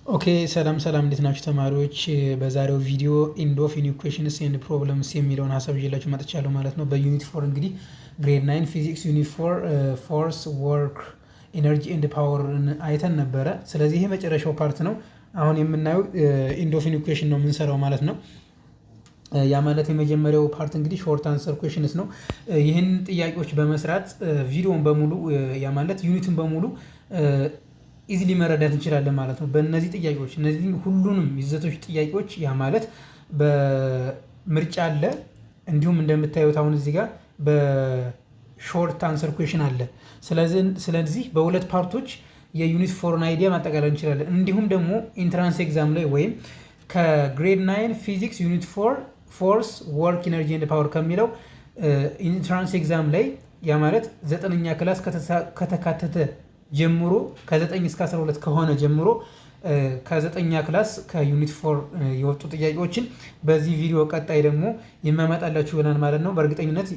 ኦኬ ሰላም እንዴት ናችሁ ተማሪዎች? በዛሬው ቪዲዮ ኢንድ ኦፍ ኢኩዌሽንስ ኤንድ ፕሮብለምስ የሚለውን ሀሳብ ይዤላችሁ መጥቻለሁ ማለት ነው። በዩኒት 4 እንግዲህ ግሬድ 9 ፊዚክስ ዩኒት 4 ፎርስ ወርክ ኢነርጂ ኤንድ ፓወርን አይተን ነበረ። ስለዚህ ይሄ መጨረሻው ፓርት ነው። አሁን የምናየው ኢንድ ኦፍ ኢኩዌሽን ነው የምንሰራው ማለት ነው። ያ ማለት የመጀመሪያው ፓርት እንግዲህ ሾርት አንሰር ኩዌሽንስ ነው። ይህን ጥያቄዎች በመስራት ቪዲዮን በሙሉ ያ ማለት ዩኒትን በሙሉ ኢዚሊ መረዳት እንችላለን ማለት ነው። በእነዚህ ጥያቄዎች እነዚህ ሁሉንም ይዘቶች ጥያቄዎች ያ ማለት በምርጫ አለ፣ እንዲሁም እንደምታዩት አሁን እዚህ ጋር በሾርት አንሰር ኩዌሽን አለ። ስለዚህ በሁለት ፓርቶች የዩኒት ፎርን አይዲያ ማጠቃለል እንችላለን። እንዲሁም ደግሞ ኢንትራንስ ኤግዛም ላይ ወይም ከግሬድ 9 ፊዚክስ ዩኒት 4 ፎርስ ወርክ ኢነርጂ ኤንድ ፓወር ከሚለው ኢንትራንስ ኤግዛም ላይ ያ ማለት 9ኛ ክላስ ከተካተተ ጀምሮ ከ9 እስከ 12 ከሆነ ጀምሮ ከ9ኛ ክላስ ከዩኒት 4 የወጡ ጥያቄዎችን በዚህ ቪዲዮ ቀጣይ ደግሞ የማመጣላችሁ ይሆናል ማለት ነው። በእርግጠኝነት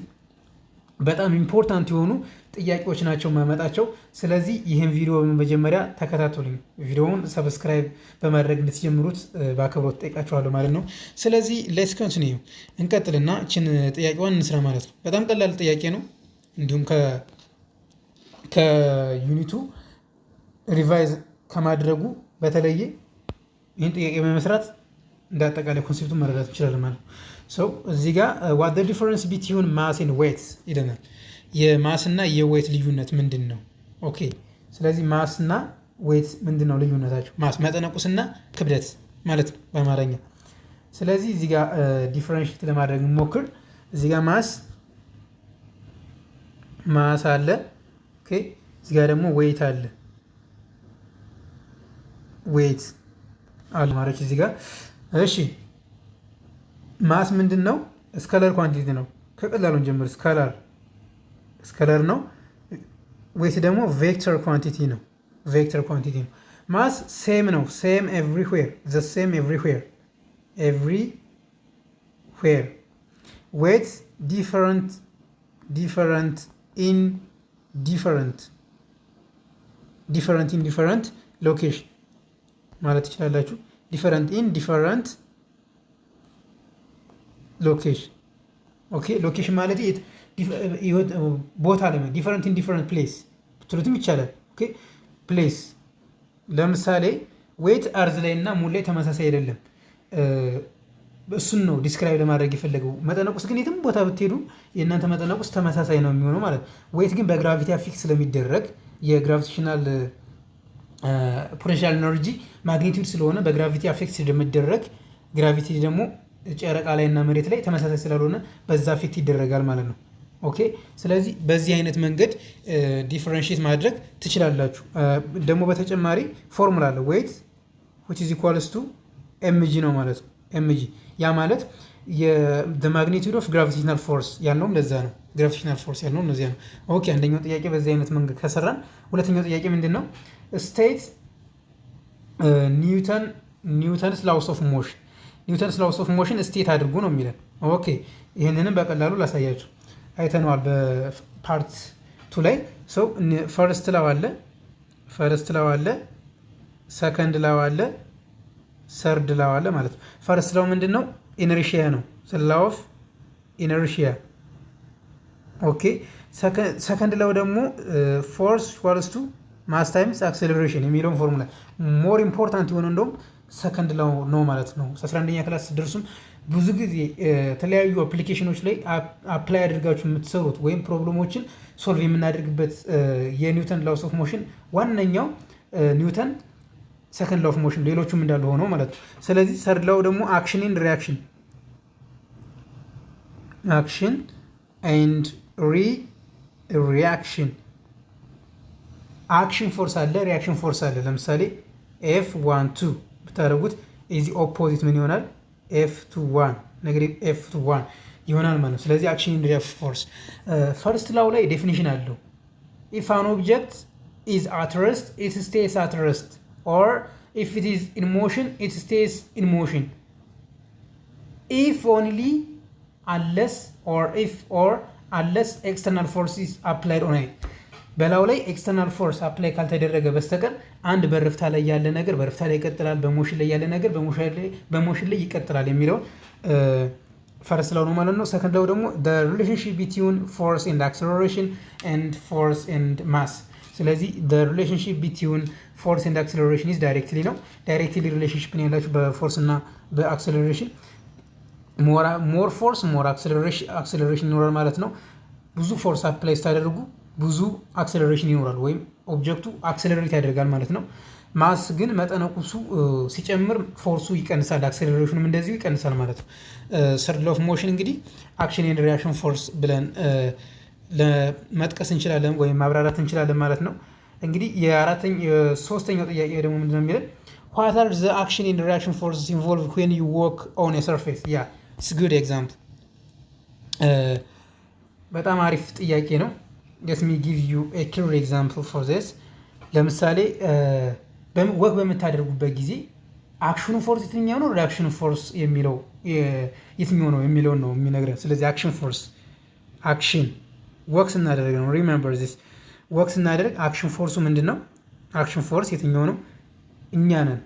በጣም ኢምፖርታንት የሆኑ ጥያቄዎች ናቸው የማመጣቸው። ስለዚህ ይህን ቪዲዮ በመጀመሪያ ተከታተሉኝ። ቪዲዮውን ሰብስክራይብ በማድረግ እንድትጀምሩት በአክብሮት ጠይቃችኋለሁ ማለት ነው። ስለዚህ ሌትስ ኮንቲኒዩ እንቀጥልና እችን ጥያቄዋን እንስራ ማለት ነው። በጣም ቀላል ጥያቄ ነው። እንዲሁም ከዩኒቱ ሪቫይዝ ከማድረጉ በተለየ ይህን ጥያቄ በመስራት እንደ አጠቃላይ ኮንሴፕቱን መረዳት እንችላለን ማለት ነው። ሰው እዚህ ጋር ዋት ዘ ዲፈረንስ ቢትዊን ማስ ኤንድ ዌይት ይለናል። የማስ እና የዌይት ልዩነት ምንድን ነው? ኦኬ ስለዚህ ማስ እና ዌይት ምንድን ነው ልዩነታቸው? ማስ መጠነቁስና ክብደት ማለት ነው በአማርኛ። ስለዚህ እዚህ ጋር ዲፈረንሽት ለማድረግ እንሞክር። እዚህ ጋር ማስ አለ። ኦኬ እዚህ ጋር ደግሞ ዌይት አለ። ዌይት አለ ማለት እዚህ ጋር እሺ። ማስ ምንድን ነው? ስካላር ኳንቲቲ ነው። ከቀላሉን ጀምር። ስካላር ነው። ዌይት ደግሞ ቬክተር ኳንቲቲ ነው። ማስ ሴም ነው። ሴም ኤቭሪዌር፣ ዘ ሴም ኤቭሪዌር። ዌይት ዲፈረንት ኢን ዲፈረንት ሎኬሽን ማለት ትችላላችሁ። ዲፈረንት ኢን ዲፈረንት ሎኬሽን። ኦኬ ሎኬሽን ማለት ቦታ ላይ ዲፈረንት ኢን ዲፈረንት ፕሌስ ብትሉትም ይቻላል። ኦኬ ፕሌስ ለምሳሌ ዌይት አርዝ ላይ እና ሙን ላይ ተመሳሳይ አይደለም። እሱን ነው ዲስክራይብ ለማድረግ የፈለገው። መጠነቁስ ግን የትም ቦታ ብትሄዱ የእናንተ መጠነቁስ ተመሳሳይ ነው የሚሆነው ማለት ነው። ዌይት ግን በግራቪቲ አፊክስ ስለሚደረግ የግራቪቴሽናል ፖቴንሻል ኤነርጂ ማግኒቲዩድ ስለሆነ በግራቪቲ አፌክት ስለሚደረግ ግራቪቲ ደግሞ ጨረቃ ላይ እና መሬት ላይ ተመሳሳይ ስላልሆነ በዛ አፌክት ይደረጋል ማለት ነው። ኦኬ ስለዚህ በዚህ አይነት መንገድ ዲፈረንሺየት ማድረግ ትችላላችሁ። ደግሞ በተጨማሪ ፎርሙላ አለ። ዌይት which is equals to mg ነው ማለት ነው። mg ያ ማለት የማግኒቲዩድ ኦፍ ግራቪቴሽናል ፎርስ ያልነውም ለዛ ነው። ግራቪቴሽናል ፎርስ ያልነውም ለዚያ ነው። ኦኬ አንደኛው ጥያቄ በዚህ አይነት መንገድ ከሰራን፣ ሁለተኛው ጥያቄ ምንድን ነው? ስቴት ኒውተንስ ላውስ ኦፍ ሞሽን። ኒውተንስ ላውስ ኦፍ ሞሽን ስቴት አድርጉ ነው የሚለን። ኦኬ ይህንንም በቀላሉ ላሳያችሁ። አይተነዋል በፓርት 2 ላይ። ሰው ፈርስት ላው አለ፣ ሰከንድ ላው አለ፣ ሰርድ ላው አለ ማለት ነው። ፈርስት ላው ምንድን ነው? ኢነርሺያ ነው። ላው ኦፍ ኢነርሺያ። ኦኬ ሰከንድ ላው ደግሞ ፎርስ ኢኳልስ ቱ ማስ ታይምስ አክሴለሬሽን የሚለውን ፎርሙላ ሞር ኢምፖርታንት የሆነ እንደውም ሰከንድ ላው ነው ማለት ነው። 11ኛ ክላስ ስትደርሱም ብዙ ጊዜ የተለያዩ አፕሊኬሽኖች ላይ አፕላይ አድርጋችሁ የምትሰሩት ወይም ፕሮብለሞችን ሶልቭ የምናደርግበት የኒውተን ላውስ ኦፍ ሞሽን ዋነኛው ኒውተን ሰከንድ ላው ኦፍ ሞሽን፣ ሌሎቹም እንዳሉ ሆነው ማለት ነው። ስለዚህ ሰርድ ላው ደግሞ አክሽን ኤንድ ሪያክሽን። አክሽን ፎርስ አለ፣ ሪያክሽን ፎርስ አለ። ለምሳሌ F12 ብታደርጉት እዚህ ኦፖዚት ምን ይሆናል? F21 ኔጌቲቭ F21 ይሆናል ማለት ነው። ስለዚህ አክሽን ኤንድ ሪያክሽን ፎርስ ፈርስት ላው ላይ ዴፊኒሽን አለው። ኢፍ አን ኦብጀክት ኢዝ አት ሬስት ኢት ስቴይስ አት ሬስት ኦር ኢፍ ኢት ኢዝ ኢን ሞሽን ኢት ስቴይስ ኢን ሞሽን ኢፍ ኦንሊ አንለስ ኤክስተርናል ፎርስ ኢዝ አፕላይድ ኦን ኢት። በላው ላይ ኤክስተርናል ፎርስ አፕላይ ካልተደረገ በስተቀር አንድ በረፍታ ላይ ያለ ነገር በረፍታ ላይ ይቀጥላል፣ በሞሽን ላይ ያለ ነገር በሞሽን ላይ ይቀጥላል የሚለውን ፈርስት ላው ነው ማለት ነው። ሰከንድ ላው ደግሞ the relationship between force and acceleration and force and mass። ስለዚህ the relationship between force and acceleration is directly ነው። ዳይሬክትሊ ሪሌሽንሺፕ ነው ያላችሁ በፎርስ እና በአክሰለሬሽን። ሞር ፎርስ ሞር አክሰለሬሽን ይኖራል ማለት ነው። ብዙ ፎርስ አፕላይ ስታደርጉ ብዙ አክሰለሬሽን ይኖራል ወይም ኦብጀክቱ አክሰለሬት ያደርጋል ማለት ነው። ማስ ግን መጠነቁሱ ሲጨምር ፎርሱ ይቀንሳል፣ አክሰለሬሽኑም እንደዚሁ ይቀንሳል ማለት ነው። ሰርድ ሎው ኦፍ ሞሽን እንግዲህ አክሽን ኤንድ ሪያክሽን ፎርስ ብለን ለመጥቀስ እንችላለን ወይም ማብራራት እንችላለን ማለት ነው። እንግዲህ የሶስተኛው ጥያቄ ደግሞ ምንድነው የሚለን what are the action and reaction forces involved when you walk on a surface? yeah it's good example። በጣም አሪፍ ጥያቄ ነው። let me give you a clear example for this። ለምሳሌ ወክ በምታደርጉበት ጊዜ አክሽኑ ፎርስ የትኛው ነው፣ ሪአክሽኑ ፎርስ የሚለው የትኛው ነው የሚለውን ነው የሚነግረን። ስለዚህ አክሽን ፎርስ አክሽን ወክ ስናደርግ ነው። ሪሜምበር ዚስ ወክ ስናደርግ አክሽን ፎርሱ ምንድን ነው? አክሽን ፎርስ የትኛው ነው? እኛ ነን።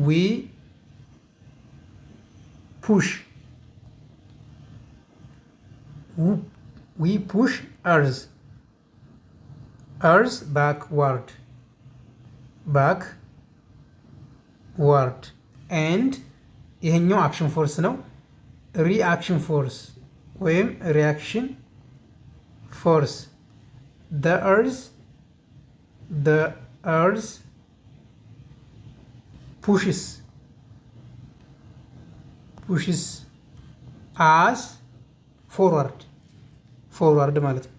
ዊ ፑሽ እርዝ backward and ይሄኛው አክሽን ፎርስ ነው። ሪአክሽን ፎርስ ወይም ሪአክሽን ፎርስ the earth pushes us forward ማለት ነው።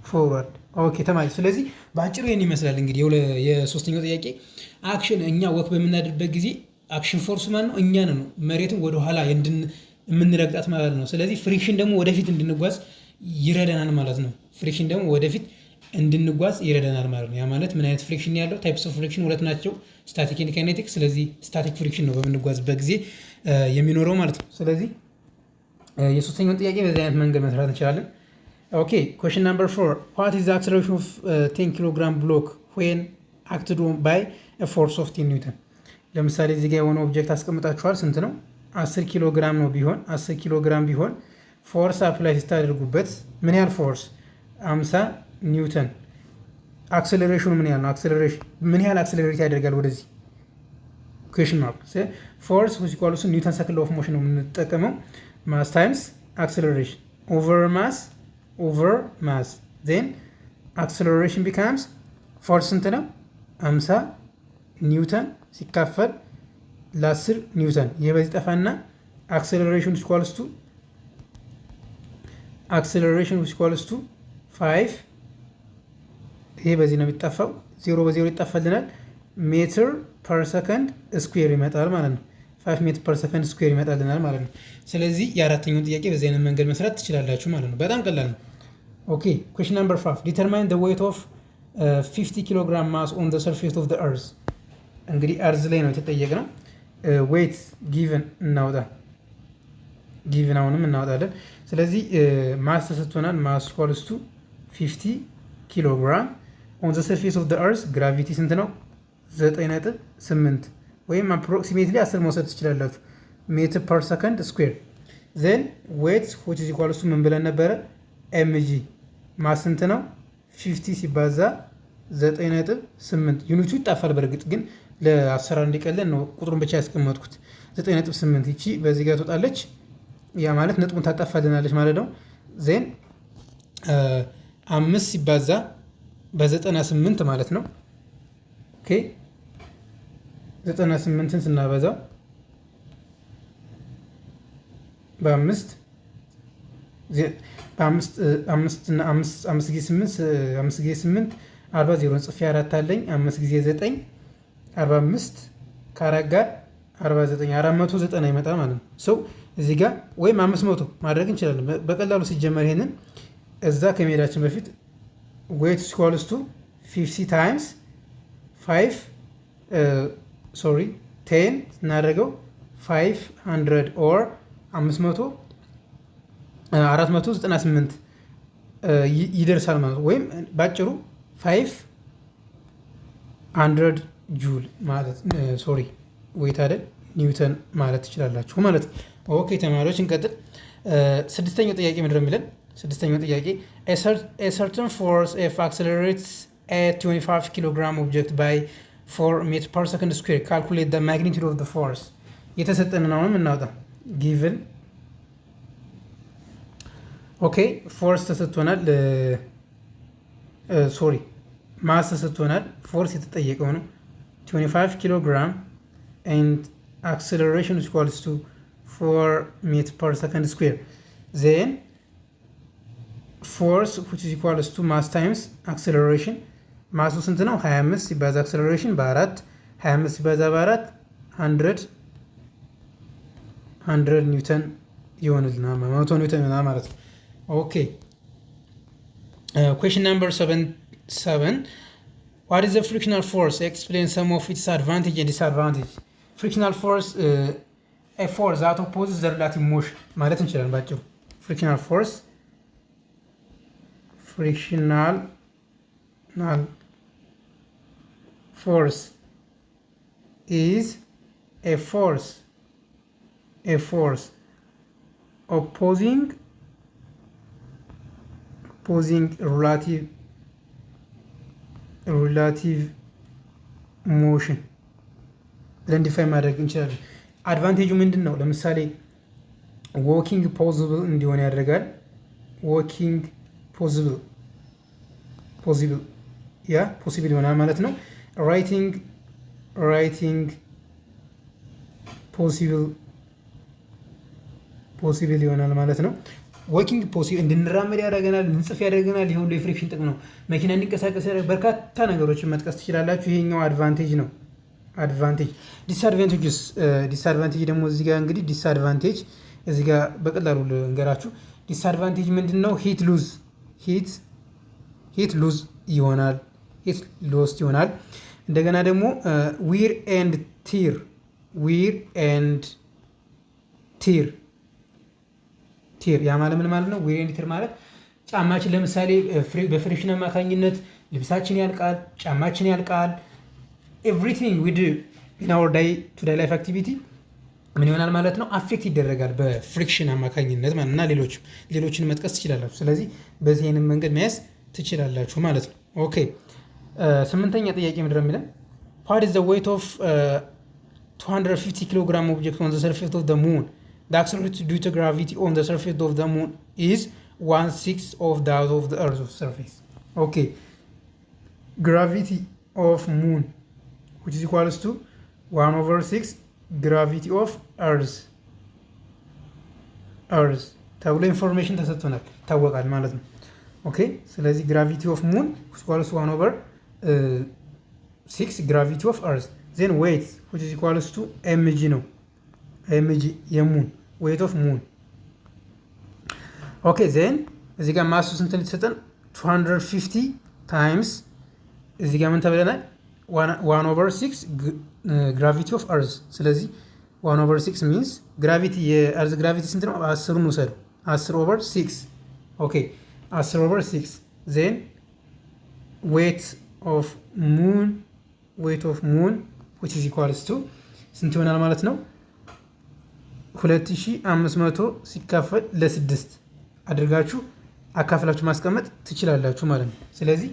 ፎርዋርድ ኦኬ ተማሪ። ስለዚህ በአጭሩ ይህን ይመስላል እንግዲህ የሶስተኛው ጥያቄ አክሽን እኛ ወክ በምናደርበት ጊዜ አክሽን ፎርስ ማለት ነው እኛን ነው መሬትን ወደኋላ የምንረግጣት ማለት ነው። ስለዚህ ፍሪክሽን ደግሞ ወደፊት እንድንጓዝ ይረዳናል ማለት ነው። ፍሪክሽን ደግሞ ወደፊት እንድንጓዝ ይረዳናል ማለት ነው። ያ ማለት ምን አይነት ፍሪክሽን ያለው ታይፕስ ኦፍ ፍሪክሽን ሁለት ናቸው፣ ስታቲክ ኤንድ ካይኔቲክ። ስለዚህ ስታቲክ ፍሪክሽን ነው በምንጓዝበት ጊዜ የሚኖረው ማለት ነው። ስለዚህ የሶስተኛውን ጥያቄ በዚህ አይነት መንገድ መስራት እንችላለን። ኦኬ ኩዌስችን ነምበር 4 what is the acceleration of 10 ኪሎግራም ብሎክ when acted on by a force of 10 ኒውተን። ለምሳሌ እዚህ ጋር የሆነ ኦብጀክት አስቀምጣችኋል። ስንት ነው? 10 ኪሎ ግራም ነው። ቢሆን 10 ኪሎ ግራም ቢሆን ፎርስ አፕላይ ስታደርጉበት ምን ያህል ፎርስ? 50 ኒውተን። አክሰለሬሽኑ ምን ያህል ነው? አክሰለሬሽን ምን ያህል አክሰለሬት ያደርጋል ወደዚህ? ኩዌስችን ማርክ ፎርስ which equals ኒውተን ሰከንድ ኦፍ ሞሽን ነው የምንጠቀመው። ማስ ታይምስ አክሰለሬሽን over mass then acceleration becomes force ስንት ነው? 50 ኒውተን ሲካፈል ለ10 ኒውተን። ይሄ በዚህ ጠፋና acceleration which equals to 5 ይሄ በዚህ ነው የሚጠፋው። 0 በ0 ይጠፋልናል። ሜትር ፐር ሰከንድ ስኩዌር ይመጣል ማለት ነው። 5 ሜትር ፐር ሰከንድ ስኩዌር ይመጣልናል ማለት ነው። ስለዚህ የአራተኛውን ጥያቄ በዚህ አይነት መንገድ መስራት ትችላላችሁ ማለት ነው። በጣም ቀላል ነው። ኦኬ ኩዌስችን ነምበር 5 ዲተርማይን ዘ ዌይት ኦፍ 50 ኪሎግራም ማስ ኦን ዘ ሰርፌስ ኦፍ ዘ እርዝ። እንግዲህ እርዝ ላይ ነው የተጠየቅነው። ዌይት ጊቭን እናውጣ። ጊቭን አሁንም እናወጣለን። ስለዚህ ማስ ተሰጥቶናል። ማስ ኢኳልስ ቱ 50 ኪሎግራም ኦን ዘ ሰርፌስ ኦፍ ዘ እርዝ። ግራቪቲ ስንት ነው? 9.8 ወይም አፕሮክሲሜትሊ 10 መውሰድ ትችላላችሁ። ሜትር ፐር ሰከንድ ስኩዌር ዘን ዌት which is equal to ምን ብለን ነበረ? ኤምጂ ማስ ስንት ነው? 50 ሲባዛ 9.8 ዩኒቱ ይጣፋል። በእርግጥ ግን ለ10 እንዲቀለን ነው ቁጥሩን ብቻ ያስቀመጥኩት። 9.8 ይቺ በዚህ ጋር ትወጣለች። ያ ማለት ነጥቡን ታጣፋልናለች ማለት ነው። ዜን 5 ሲባዛ በ98 ማለት ነው። ኦኬ 98ን ስናበዛው በ5 ጊዜ 8 40 0 ጽፌ 4 አለኝ። 5 ጊዜ 9 45 ከአራት ጋር 49 490 ይመጣል ማለት ነው። ሰው እዚህ ጋር ወይም 500 ማድረግ እንችላለን በቀላሉ ሲጀመር። ይሄንን እዛ ከመሄዳችን በፊት weight equals to 50 times 10 እናደርገው 500 or 498 ይደርሳል ማለት ወይም ባጭሩ 500 ጁል ማለት ሶሪ ዌይት አይደል ኒውተን ማለት ትችላላችሁ ማለት ነው። ኦኬ ተማሪዎች እንቀጥል። ስድስተኛው ጥያቄ ምንድነው የሚለን? ስድስተኛው ጥያቄ a certain force F accelerates a 25 kg object by 4 meters per second square calculate the magnitude of the force የተሰጠንን አሁንም እናውጣ given ኦኬ ፎርስ ተሰጥቶናል ሶሪ ማስ ተሰጥቶናል ፎርስ የተጠየቀው ነው 25 ኪሎ ግራም and acceleration is equals to 4 meters per second square then force which is equals to mass times acceleration ማሱ ስንት ነው 25 ሲባዛ acceleration በ4 25 ሲባዛ በ4 100 ኒውተን ይሆንልናል 100 ኒውተን ይሆናል ማለት ነው። ኦኬ question number 7 what is the frictional force explain some of its advantage and disadvantage frictional force a force that opposes the relative motion ማለት እንችላለን ባጭሩ frictional force is a force opposing relative motion ብለን ዲፋይን ማድረግ እንችላለን። አድቫንቴጁ ምንድን ነው? ለምሳሌ ዎኪንግ ፖዚብል እንዲሆን ያደርጋል። ዎኪንግ ፖሲብል ይሆናል ማለት ነው። ራይቲንግ ፖሲብል ይሆናል ማለት ነው። ዎኪንግ ፖሲብል እንድንራመድ ያደርገናል፣ እንጽፍ ያደርገናል። ይሄ ሁሉ የፍሪክሽን ጥቅም ነው። መኪና እንዲንቀሳቀስ ያደርጋል። በርካታ ነገሮችን መጥቀስ ትችላላችሁ። ይሄኛው አድቫንቴጅ ነው። ዲስአድቫንቴጅ ደግሞ እዚህ ጋር እንግዲህ ዲስአድቫንቴጅ እዚህ ጋር በቀላሉ ልንገራችሁ። ዲስአድቫንቴጅ ምንድን ነው? ሂት ሉዝ ይሆናል። እንደገና ደግሞ ዊር ኤንድ ቲር ያ ማለት ምን ማለት ነው? ዊር ኤንድ ቲር ማለት ጫማችን ለምሳሌ በፍሪክሽን አማካኝነት ልብሳችን ያልቃል፣ ጫማችን ያልቃል። ኤቭሪቲንግ ዊ ዱ ኢን አወር ዳይ ቱ ዳይ ላይፍ አክቲቪቲ ምን ይሆናል ማለት ነው? አፌክት ይደረጋል በፍሪክሽን አማካኝነት ማለት እና ሌሎችን መጥቀስ ትችላላችሁ። ስለዚህ በዚህ አይነት መንገድ መያዝ ትችላላችሁ ማለት ነው። ኦኬ ስምንተኛ ጥያቄ ምንድን ነው የሚለን? what is the weight of 250 kg object on the surface of the moon? The acceleration due to gravity on the surface of the moon is 1/6 of that of the Earth's surface. Okay, gravity of moon which is equals to 1/6 gravity of Earth ተብሎ ኢንፎርሜሽን ተሰጥቶናል ታወቃል ማለት ነው። ኦኬ ስለዚህ ግራቪቲ ኦፍ ሙን which is equals to 1/6 gravity of Earth then weight which is equals to mg ነው mg የሙን weight of moon ኦኬ then እዚህ ጋር ማሱ ስንት ሊሰጠን 250 ታይምስ እዚህ ጋር ምን ተብለናል 1/6 gravity of Earth ስለዚህ 1/6 means gravity የእርዝ ግራቪቲ ስንት ነው? 10 ነው ወሰዱ 10/6 ኦኬ 10/6 then weight of moon which is equals to ስንት ይሆናል ማለት ነው? 2500 ሲካፈል ለ6 አድርጋችሁ አካፍላችሁ ማስቀመጥ ትችላላችሁ ማለት ነው። ስለዚህ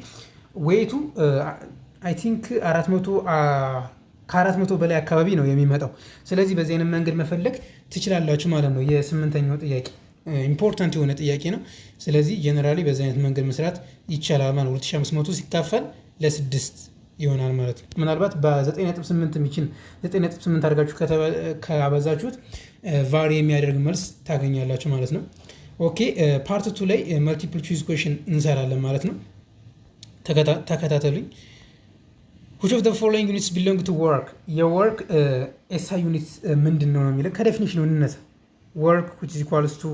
ዌይቱ አይ ቲንክ 400 በላይ አካባቢ ነው የሚመጣው። ስለዚህ በዚህ አይነት መንገድ መፈለግ ትችላላችሁ ማለት ነው። የስምንተኛው ጥያቄ ኢምፖርታንት የሆነ ጥያቄ ነው። ስለዚህ ጀነራሊ በዚህ አይነት መንገድ መስራት ይቻላል ማለት ነው። 2500 ሲካፈል ለ6 ይሆናል ማለት ነው። ምናልባት በ9.8 የሚችል 9.8 አድርጋችሁ ካበዛችሁት ቫሪ የሚያደርግ መልስ ታገኛላችሁ ማለት ነው። ኦኬ ፓርት 2 ላይ መልቲፕል ቾይስ ኩዌስችን እንሰራለን ማለት ነው። ተከታተሉኝ። which of the following units belong to work? የወርክ ኤስአይ ዩኒት ምንድን ነው የሚለው ከዴፊኒሽኑ እንነሳ። work which is equals to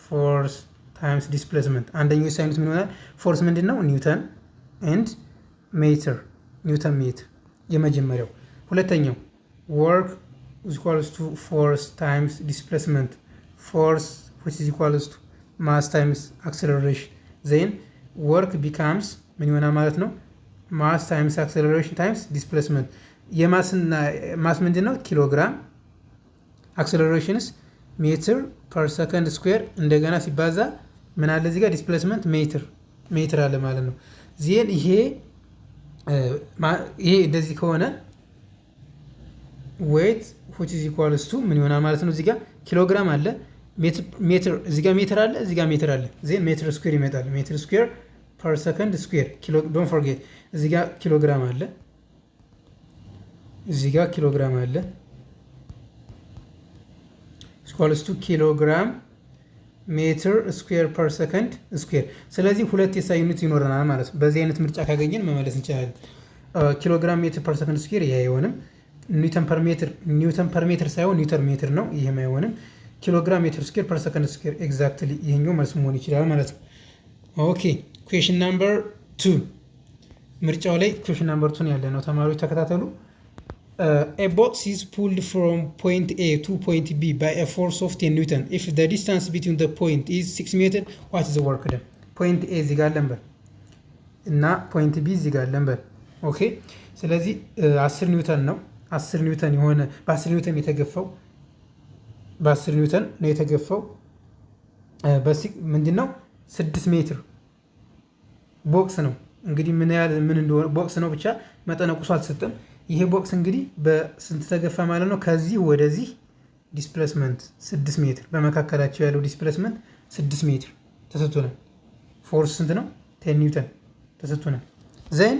force times displacement አንደኛው ኤስአይ ዩኒት ምን ይሆናል? ፎርስ ምንድን ነው? ኒውተን ኤንድ ሜትር የመጀመሪያው። ሁለተኛው is equals to force times displacement. Force which is equals to mass times acceleration. Then work becomes ምን ይሆናል ማለት ነው? ማስ ታይምስ አክሰለሬሽን ታይምስ ዲስፕሌስመንት። የማስና ማስ ምንድን ነው? ኪሎግራም። አክሰለሬሽንስ ሜትር ፐር ሰከንድ ስኩዌር እንደገና ሲባዛ ምን አለ እዚህ ጋር? ዲስፕሌስመንት ሜትር አለ ማለት ነው። ዜን ይሄ እንደዚህ ከሆነ ዌይት which is equals to ምን ይሆናል ማለት ነው? እዚህ ጋር ኪሎግራም አለ፣ ሜትር እዚህ ጋር ሜትር አለ፣ እዚህ ጋር ሜትር አለ። ዜን ሜትር ስኩዌር ይመጣል። ሜትር ስኩዌር ፐር ሰከንድ ስኩዌር ኪሎ ዶንት ፎርጌት እዚህ ጋር ኪሎግራም አለ፣ እዚህ ጋር ኪሎግራም አለ equals to ኪሎግራም ሜትር ስኩዌር ፐር ሰከንድ ስኩዌር። ስለዚህ ሁለት የሳይ ዩኒት ይኖረናል ማለት ነው። በዚህ አይነት ምርጫ ካገኘን መመለስ እንችላለን። ኪሎግራም ሜትር ፐር ሰከንድ ስኩዌር ይሄ አይሆንም። ኒውተን ፐር ሜትር ሳይሆን ኒውተን ሜትር ነው። ይሄም አይሆንም። ኪሎግራም ሜትር ስኩዌር ፐር ሰከንድ ስኩዌር ኤግዛክትሊ ይሄኛው መልስ መሆን ይችላል ማለት ነው። ኦኬ ኩዌሽን ናምበር 2 ምርጫው ላይ ኩዌሽን ናምበር 2 ያለ ነው። ተማሪዎች ተከታተሉ። A box is pulled from point A to point B by a force of 10 Newton. If the distance between the point is 6 meter, what is the work done? Point A እዚህ ጋር ነበር እና point B እዚህ ጋር ነበር። ኦኬ ስለዚህ 10 ኒውተን ነው። 10 ኒውተን የሆነ በ10 ኒውተን የተገፋው በ10 ኒውተን ነው የተገፋው። ምንድነው 6 ሜትር ቦክስ ነው። እንግዲህ ምን ያህል ምን እንደሆነ ቦክስ ነው ብቻ መጠነቁሱ አልተሰጠም። ይሄ ቦክስ እንግዲህ በስንት ተገፋ ማለት ነው? ከዚህ ወደዚህ ዲስፕሌስመንት 6 ሜትር፣ በመካከላቸው ያለው ዲስፕሌስመንት 6 ሜትር ተሰጥቶናል። ፎርስ ስንት ነው? 10 ኒውተን ተሰጥቶናል። ዘን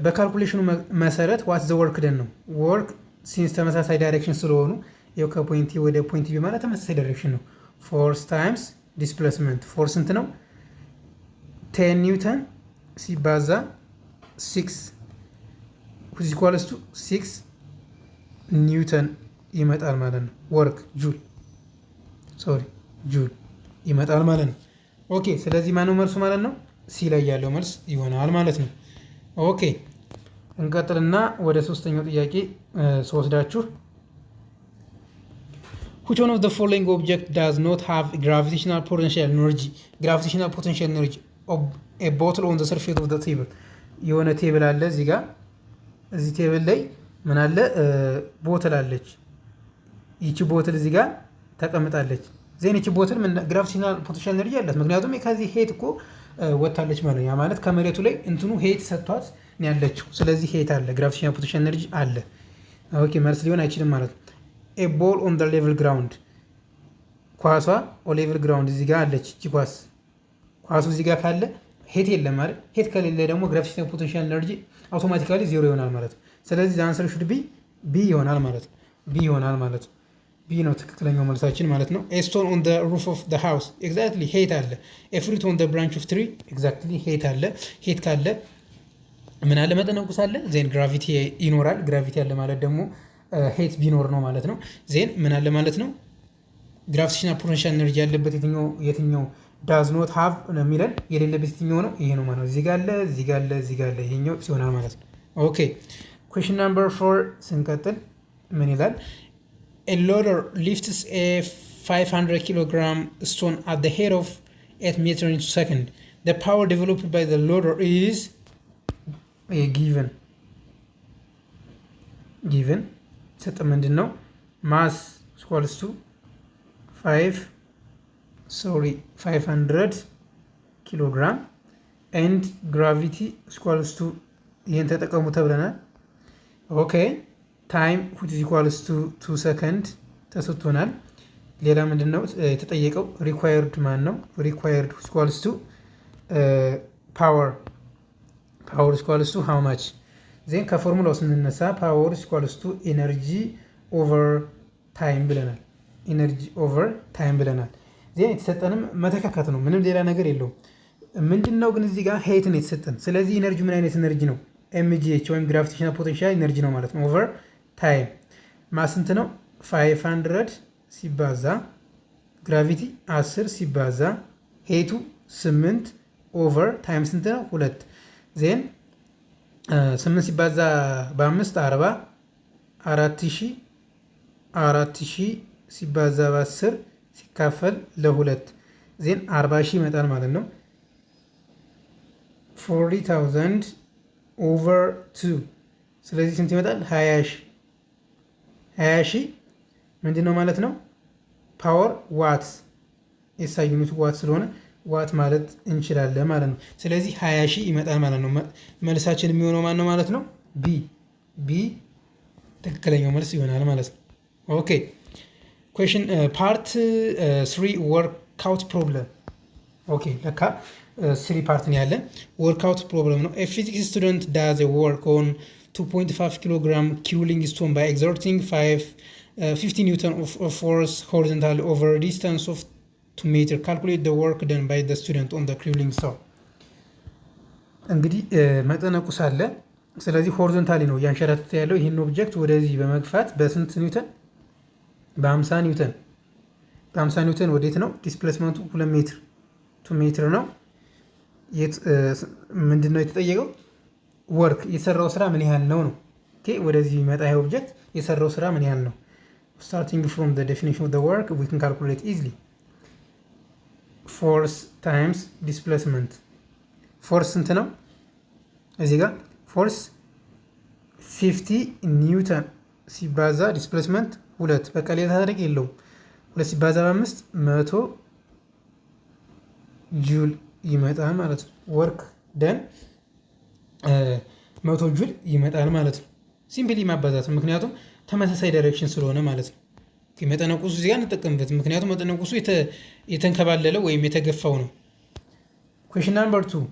በካልኩሌሽኑ መሰረት ዋት ዘ ወርክ ደን ነው። ወርክ ሲንስ ተመሳሳይ ዳይሬክሽን ስለሆኑ ይኸው ከፖይንት ወደ ፖይንት ቢ ማለት ተመሳሳይ ዳይሬክሽን ነው። ፎርስ ታይምስ ዲስፕሌስመንት። ፎርስ ስንት ነው? 10 ኒውተን ሲባዛ 6 which equals to 6 ኒውተን ይመጣል ማለት ነው። ወርክ ጁል ይመጣል ማለት ነው። ኦኬ ስለዚህ ማነው መልሱ ማለት ነው? ሲ ላይ ያለው መልስ ይሆናል ማለት ነው። ኦኬ እንቀጥልና ወደ ሶስተኛው ጥያቄ ስወስዳችሁ which one of the following object does not have gravitational potential energy? gravitational potential energy of a bottle on the surface of the table። የሆነ ቴብል አለ እዚህ ጋር። እዚህ ቴብል ላይ ምን አለ? ቦትል አለች። ይቺ ቦትል እዚህ ጋር ተቀምጣለች። ዜን ይቺ ቦትል ምን ግራቪቴሽናል ፖቴንሻል ኤነርጂ አላት። ምክንያቱም ከዚህ ሄት እኮ ወጣለች ማለት ነው። ያ ማለት ከመሬቱ ላይ እንትኑ ሄት ሰጥቷት ነው ያለችው። ስለዚህ ሄት አለ፣ ግራቪቴሽናል ፖቴንሻል ኤነርጂ አለ። ኦኬ መልስ ሊሆን አይችልም ማለት ነው። ኤ ቦል ኦን ዘ ሌቭል ግራውንድ፣ ኳሷ ኦ ሌቭል ግራውንድ እዚህ ጋር አለች። እቺ ኳሱ እዚህ ጋር ካለ ሄት የለም ማለት። ሄት ከሌለ ደግሞ ግራቪቴሽናል ፖቴንሻል ኤነርጂ አውቶማቲካሊ ዜሮ ይሆናል ማለት ነው። ስለዚህ ዘ አንሰር ሹድ ቢ ይሆናል ማለት ነው። ቢ ነው ትክክለኛው መልሳችን ማለት ነው። ኤ ስቶን ኦን ዘ ሩፍ ኦፍ ዘ ሃውስ ኤግዛክትሊ ሄት አለ። ኤ ፍሩት ኦን ዘ ብራንች ኦፍ ትሪ ኤግዛክትሊ ሄት አለ። ሄት ካለ ምን አለ? መጠነቁስ አለ። ዜን ግራቪቲ ይኖራል። ግራቪቲ አለ ማለት ደግሞ ሄት ቢኖር ነው ማለት ነው። ዜን ምን አለ ማለት ነው? ግራቪቴሽናል ፖቴንሻል ኤነርጂ ያለበት የትኛው ዳዝ ኖት ሃቭ ነው የሚለን የሌለበት የትኛው ነው? ይሄ ነው ማለት ነው። እዚህ ጋር አለ፣ እዚህ ጋር አለ፣ እዚህ ጋር አለ። ይሄኛው ሲሆናል ማለት ነው። ኦኬ ኩዌሽን ናምበር 4 ስንቀጥል ምን ይላል? a loader lifts a 500 kilogram stone at the head of 8 meters in second. The power developed by the loader is given ሰጠ። ምንድን ነው? ማስ equals to 500 ኪሎግራም and gravity equals to ይህን ተጠቀሙ ተብለናል። ኦኬ ታይም which is equals to 2 ሰከንድ ተሰጥቶናል። ሌላ ምንድን ነው የተጠየቀው? ሪኳየርድ ማን ነው? ሪኳየርድ equals to ፓወር equals to how much? ዜን ከፎርሙላው ስንነሳ ፓወር equals to ኤነርጂ ኦቨር ታይም ብለናል። ዜን የተሰጠንም መተካካት ነው። ምንም ሌላ ነገር የለውም። ምንድን ነው ግን እዚህ ጋር ሄት ነው የተሰጠን። ስለዚህ ኤነርጂ ምን አይነት ኤነርጂ ነው? ኤምጂኤች ወይም ግራቪቴሽናል ፖቴንሻል ኤነርጂ ነው ማለት ነው። ኦቨር ታይም ማስንት ነው? 500 ሲባዛ ግራቪቲ 10 ሲባዛ ሄቱ 8 ኦቨር ታይም ስንት ነው? 2 ዜን 8 ሲባዛ በ5 40 4000 4000 ሲባዛ በ10 ሲካፈል ለ2 ዜን 40000 ይመጣል ማለት ነው። 40000 ኦቨር 2 ስለዚህ ስንት ይመጣል? 20000 20000 ምንድን ነው ማለት ነው? ፓወር ዋት የሳይ ዩኒት ዋት ስለሆነ ዋት ማለት እንችላለን ማለት ነው። ስለዚህ 20000 ይመጣል ማለት ነው። መልሳችን የሚሆነው ማን ነው ማለት ነው? ቢ ትክክለኛው መልስ ይሆናል ማለት ነው። ኦኬ ኩዌሽን ፓርት 3 ወርክአውት ፕሮብለም። ኦኬ ለካ 3 ፓርት ነው ያለን። ወርክአውት ፕሮብለም ነው። ፊዚክስ ስቱደንት ዳዝ ወርክ ኦን 2.5 ኪሎግራም ኪውሊንግ ስቶን ባይ ኤግዘርቲንግ 50 ኒውተን ኦፍ ፎርስ ሆሪዞንታሊ ኦቨር ዲስታንስ ኦፍ 2 ሜትር ካልኩሌት ዘ ወርክ ደን ባይ ዘ ስቱደንት ኦን ዘ ክሪውሊንግ ስቶን። እንግዲህ መጠነ ቁስ አለ። ስለዚህ ሆሪዞንታሊ ነው እያንሸራተተ ያለው ይህን ኦብጀክት ወደዚህ በመግፋት በስንት ኒውተን? በ50 ኒውተን። በ50 ኒውተን ወዴት ነው? ዲስፕሌስመንቱ 2 ሜትር 2 ሜትር ነው። ምንድን ነው የተጠየቀው? ወርክ የሰራው ስራ ምን ያህል ነው ነው። ኦኬ ወደዚህ የሚመጣ ይሄ ኦብጀክት የሰራው ስራ ምን ያህል ነው? ስታርቲንግ ፍሮም ዘ ዴፊኒሽን ኦፍ ዘ ወርክ ዊ ካን ካልኩሌት ኢዝሊ ፎርስ ታይምስ ዲስፕሌስመንት። ፎርስ ስንት ነው? እዚህ ጋር ፎርስ 50 ኒውተን ሲባዛ ዲስፕሌስመንት 2 በቃ ሌላ ታሪክ የለውም። 2 ሲባዛ በ5 100 ጁል ይመጣል ማለት ነው። ወርክ ደን 100 ጁል ይመጣል ማለት ነው። ሲምፕሊ ማባዛት ነው፣ ምክንያቱም ተመሳሳይ ዳይሬክሽን ስለሆነ ማለት ነው። መጠነ ቁሱ እዚህ ጋር እንጠቀምበት፣ ምክንያቱም መጠነ ቁሱ የተንከባለለው ወይም የተገፋው ነው። ኩዌሽን ናምበር 2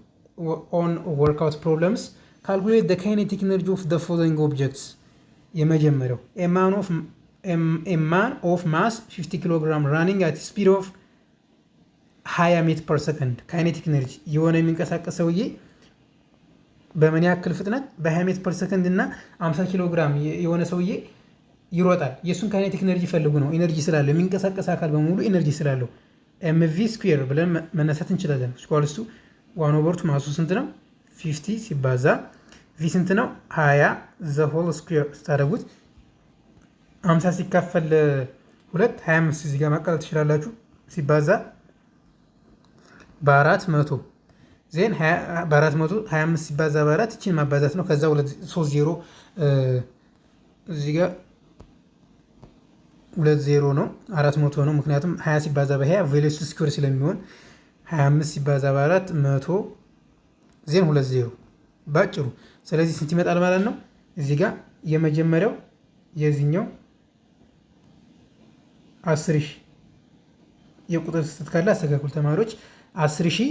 ኦን ወርክአውት ፕሮብለምስ ካልኩሌት ዘ ካይኔቲክ ኤነርጂ ኦፍ ዘ ፎሎዊንግ ኦብጀክትስ። የመጀመሪያው ኤ ማን ኦፍ ማስ 50 ኪሎ ግራም ራኒንግ አት ስፒድ ኦፍ 20 ሜትር ፐር ሰከንድ። ካይኔቲክ ኤነርጂ የሆነ የሚንቀሳቀስ ሰውዬ በምን ያክል ፍጥነት? በ20 ሜትር ፐር ሰከንድ እና 50 ኪሎ ግራም የሆነ ሰውዬ ይሮጣል። የእሱን ካይኔቲክ ኤነርጂ ፈልጉ ነው። ኤነርጂ ስላለው የሚንቀሳቀስ አካል በሙሉ ኤነርጂ ስላለው ኤምቪ ስኩዌር ብለን መነሳት እንችላለን። ስኳልስቱ 1/2 ማሱ ስንት ነው? 50 ሲባዛ ቪ ስንት ነው? 20 ዘ ሆል ስኩዌር ስታደርጉት 50 ሲካፈል 2 25 እዚህ ጋር ማቃለል ትችላላችሁ። ሲባዛ በ400 ዜን በ400 25 ሲባዛ በ4 እችን ማባዛት ነው። ከዛ 30 እዚህ ጋር 20 ነው 400 ነው። ምክንያቱም 20 ሲባዛ በ20 ቬሎሲቲ ስኩዌር ስለሚሆን 25 ሲባዛ በ4 100 ዜን 20 ባጭሩ። ስለዚህ ስንት ይመጣል ማለት ነው? እዚህ ጋር የመጀመሪያው የዚህኛው 10000 የቁጥር ስህተት ካለ አስተካክሉ ተማሪዎች። 10000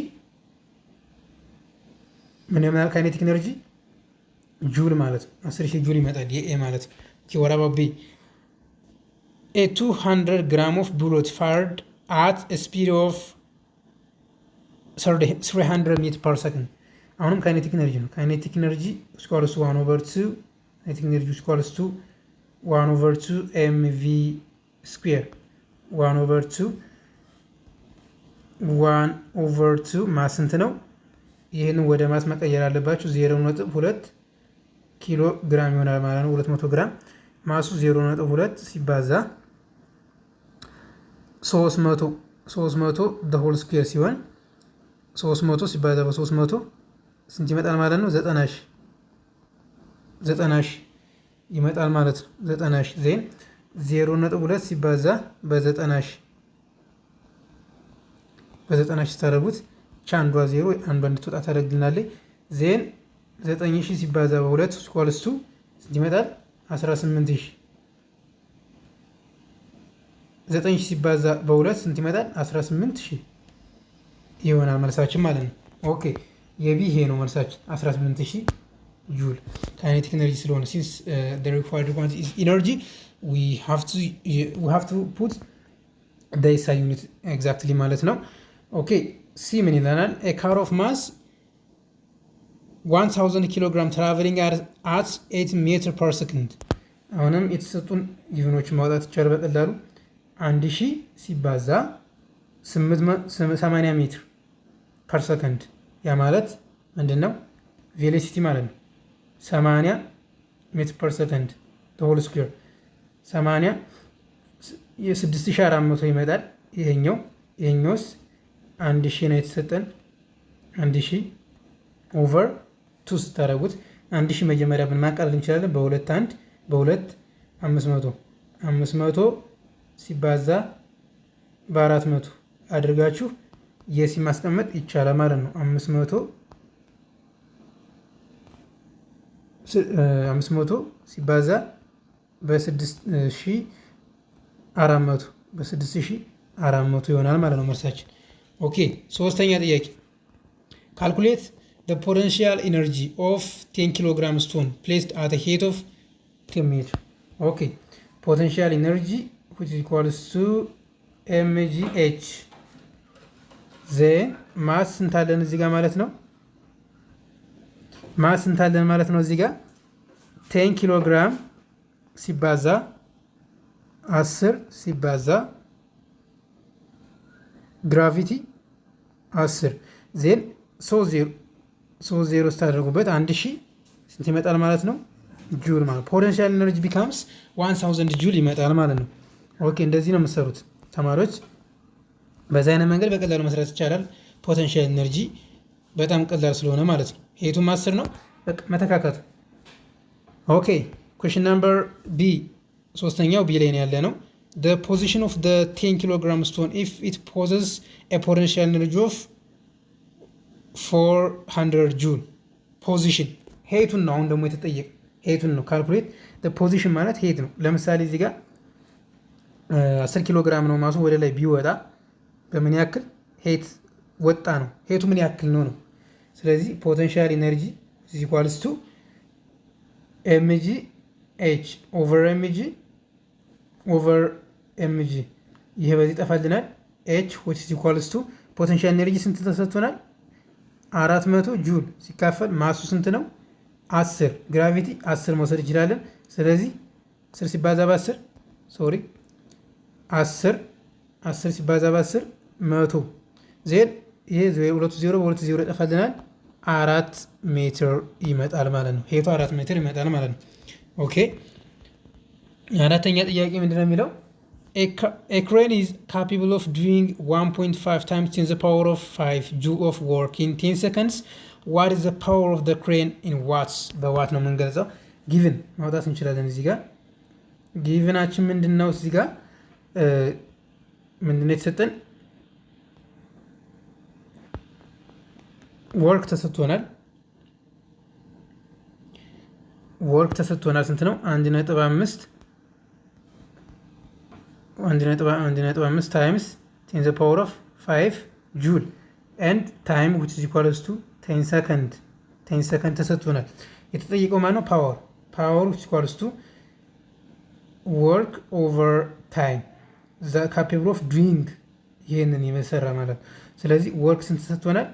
ምን ይሆናል? ካይኔቲክ ኤነርጂ ጁል ማለት ነው። 10000 ጁል ይመጣል የኤ ማለት ነው። ወራባቢ a 200 gram of bullet fired at a speed of 300 meters per second። አሁንም ካይኔቲክ ኤነርጂ ነው። ካይኔቲክ ኤነርጂ ስኳርስ 1/2 ካይኔቲክ ኤነርጂ ስኳርስ 1/2 mv ስኩዌር 1/2 ማስ ስንት ነው? ይህን ወደ ማስ መቀየር አለባችሁ። 0.2 ኪሎ ግራም ይሆናል ማለት ነው። 200 ግራም ማሱ 0.2 ሲባዛ 300 the whole square ሲሆን 300 ሲባዛ በ300 ስንት ይመጣል ማለት ነው? 90,000 ይመጣል ማለት ነው። 90,000 ዜን 0.2 ሲባዛ በ90,000 ስታደርጉት አንዷ 0 አንዷ እንድትወጣ ታደርግልናለች። ዜን 9000 ሲባዛ በ2 ስኳልስቱ ስንት ይመጣል? 18,000 9,000 ሲባዛ በ2 ስንት ይመጣል? 18,000 ይሆናል መልሳችን ማለት ነው። ኦኬ የቢ ይሄ ነው መልሳችን 18,000 ጁል ካይኔቲክ ኤነርጂ ስለሆነ ሲንስ the required quantity is energy we have to put the SI unit exactly ማለት ነው። ኦኬ ሲ ምን ይለናል? a car of mass 1000 ኪሎግራም traveling at 8 ሜትር per second። አሁንም የተሰጡን ጊቭኖች ማውጣት ይቻላል በቀላሉ 1000 ሲባዛ 80 ሜትር ፐር ሰከንድ ያ ማለት ምንድነው? ቬሎሲቲ ማለት ነው። 80 ሜትር ፐር ሰከንድ the whole square 80 የ6400 ይመጣል። ይሄኛውስ 1000 ነው የተሰጠን። 1000 ኦቨር 2 ስታደርጉት 1000 መጀመሪያ ብንማቃለል እንችላለን። በሁለት 500 ሲባዛ በ400 አድርጋችሁ የሲ ማስቀመጥ ይቻላል ማለት ነው። 500 ሲባዛ በ6400 ይሆናል ማለት ነው መልሳችን። ኦኬ ሶስተኛ ጥያቄ ካልኩሌት the potential energy of 10 kg stone placed at the height of 10 meter. Okay, potential energy which is equals to mgh. then ማስ እንታለን እዚህ ጋር ማለት ነው። ማስ እንታለን ማለት ነው እዚህ ጋር 10 ኪሎ ግራም ሲባዛ 10 ሲባዛ ግራቪቲ 10 ዜን 30 ስታደርጉበት 1000 ስንት ይመጣል ማለት ነው? ጁል ማለት ፖቴንሻል ኤነርጂ ቢካምስ 1000 ጁል ይመጣል ማለት ነው። ኦኬ እንደዚህ ነው የምትሰሩት ተማሪዎች። በዛ አይነት መንገድ በቀላሉ መስራት ይቻላል። ፖቴንሻል ኤነርጂ በጣም ቀላል ስለሆነ ማለት ነው። ሄቱም 10 ነው። በቃ መተካከቱ። ኦኬ ኩዌስችን ነምበር ቢ ሶስተኛው ቢ ላይ ነው ያለ ነው። the position of the 10 kilogram stone if it possesses a potential energy of 400 ጁል ፖዚሽን ሄቱን ነው። አሁን ደግሞ የተጠየቀ ሄቱን ነው ካልኩሌት ፖዚሽን ማለት ሄት ነው። ለምሳሌ እዚህ ጋር 10 ኪሎ ግራም ነው ማሱ ወደ ላይ ቢወጣ በምን ያክል ሄት ወጣ ነው። ሄቱ ምን ያክል ነው ነው። ስለዚህ ፖቴንሻል ኢነርጂ is equals to mg h over mg ይሄ በዚህ ጠፋልናል። h which is equals to ፖቴንሻል ኢነርጂ ስንት ተሰጥቶናል? 400 ጁል ሲካፈል ማሱ ስንት ነው? 10 ግራቪቲ 10 መውሰድ እንችላለን። ስለዚህ 10 ሲባዛ በ10 ሶሪ 10 ሲባዛ በ10 100 ዜን ይሄ 20 በ20 ይጠፋልናል። 4 ሜትር ይመጣል ማለት ነው። ሄቱ 4 ሜትር ይመጣል ማለት ነው። ኦኬ አራተኛ ጥያቄ ምንድነው የሚለው a crane is capable of doing 1.5 times 10 to the power of 5 joule of work in 10 seconds. What is the power of the crane in watts? በዋት ነው የምንገልጸው። ጊቭን ማውጣት እንችላለን። እዚህ ጋር ጊቭናችን ምንድነው? እዚህ ጋር ምንድነው የተሰጠን? ወርክ ተሰጥቶናል። ስንት ነው? 1.5 times 10 to the power of 5 joule and time which is equals to 10 second ተሰጥቶናል። የተጠየቀው ማለት ነው ፓወር which is equals to work over time the capable of doing ይሄንን ይመሰራ ማለት ነው። ስለዚህ ወርክ ስንት ተሰጥቶናል?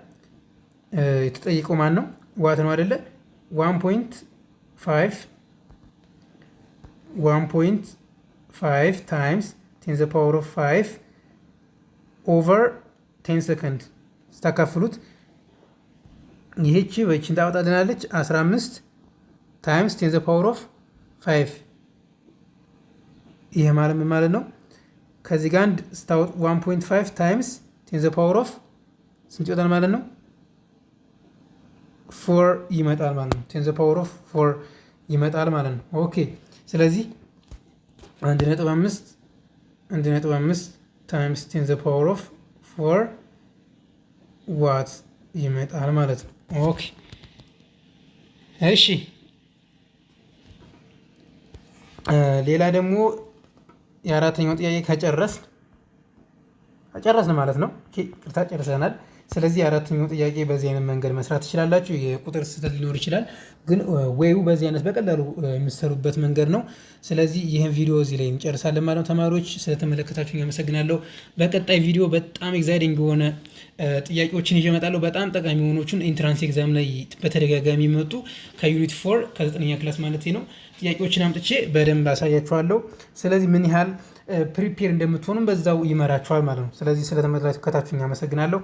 የተጠየቀው ማለት ነው ዋት ነው አይደለ? 1.5 times 10 to the power of 5 over 10 second ስታካፍሉት ይሄቺ በእቺን ታወጣልናለች 15 times 10 to the power of 5 ይሄ ማለት ምን ማለት ነው? ከዚህ ጋር አንድ ስታወጥ 1.5 times 10 to the power of ስንት ይወጣል ማለት ነው? 4 ይመጣል ማለት ነው። 10 to the power of 4 ይመጣል ማለት ነው። ኦኬ ስለዚህ 1.5 times 10 to the power of 4 ዋት ይመጣል ማለት ነው። ኦኬ እሺ ሌላ ደግሞ የአራተኛው ጥያቄ ከጨረስን ማለት ነው። ቅርታ ጨርሰናል። ስለዚህ የአራተኛው ጥያቄ በዚህ አይነት መንገድ መስራት ትችላላችሁ። የቁጥር ስህተት ሊኖር ይችላል፣ ግን ወይው በዚህ አይነት በቀላሉ የሚሰሩበት መንገድ ነው። ስለዚህ ይህን ቪዲዮ እዚህ ላይ እንጨርሳለን ማለት ነው። ተማሪዎች ስለተመለከታችሁ አመሰግናለሁ። በቀጣይ ቪዲዮ በጣም ኤግዛይቲንግ የሆነ ጥያቄዎችን ይዤ እመጣለሁ። በጣም ጠቃሚ የሆኖቹን ኢንትራንስ ኤግዛም ላይ በተደጋጋሚ የሚመጡ ከዩኒት 4 ከ9ኛ ክላስ ማለት ነው ጥያቄዎችን አምጥቼ በደንብ አሳያችኋለሁ። ስለዚህ ምን ያህል ፕሪፔር እንደምትሆኑም በዛው ይመራችኋል ማለት ነው። ስለዚህ ስለተመለከታችሁ አመሰግናለሁ።